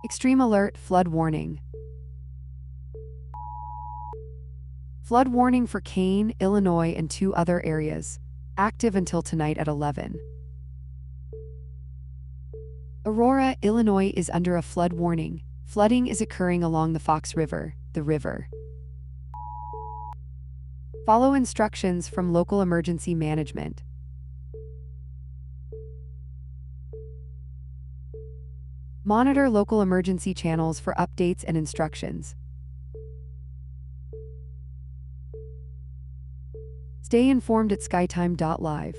Extreme alert, flood warning. Flood warning for Kane, Illinois and 2 other areas. Active until tonight at 11. Aurora, Illinois is under a flood warning. Flooding is occurring along the Fox River, the river. Follow instructions from local emergency management. Monitor local emergency channels for updates and instructions. Stay informed at skytime.live.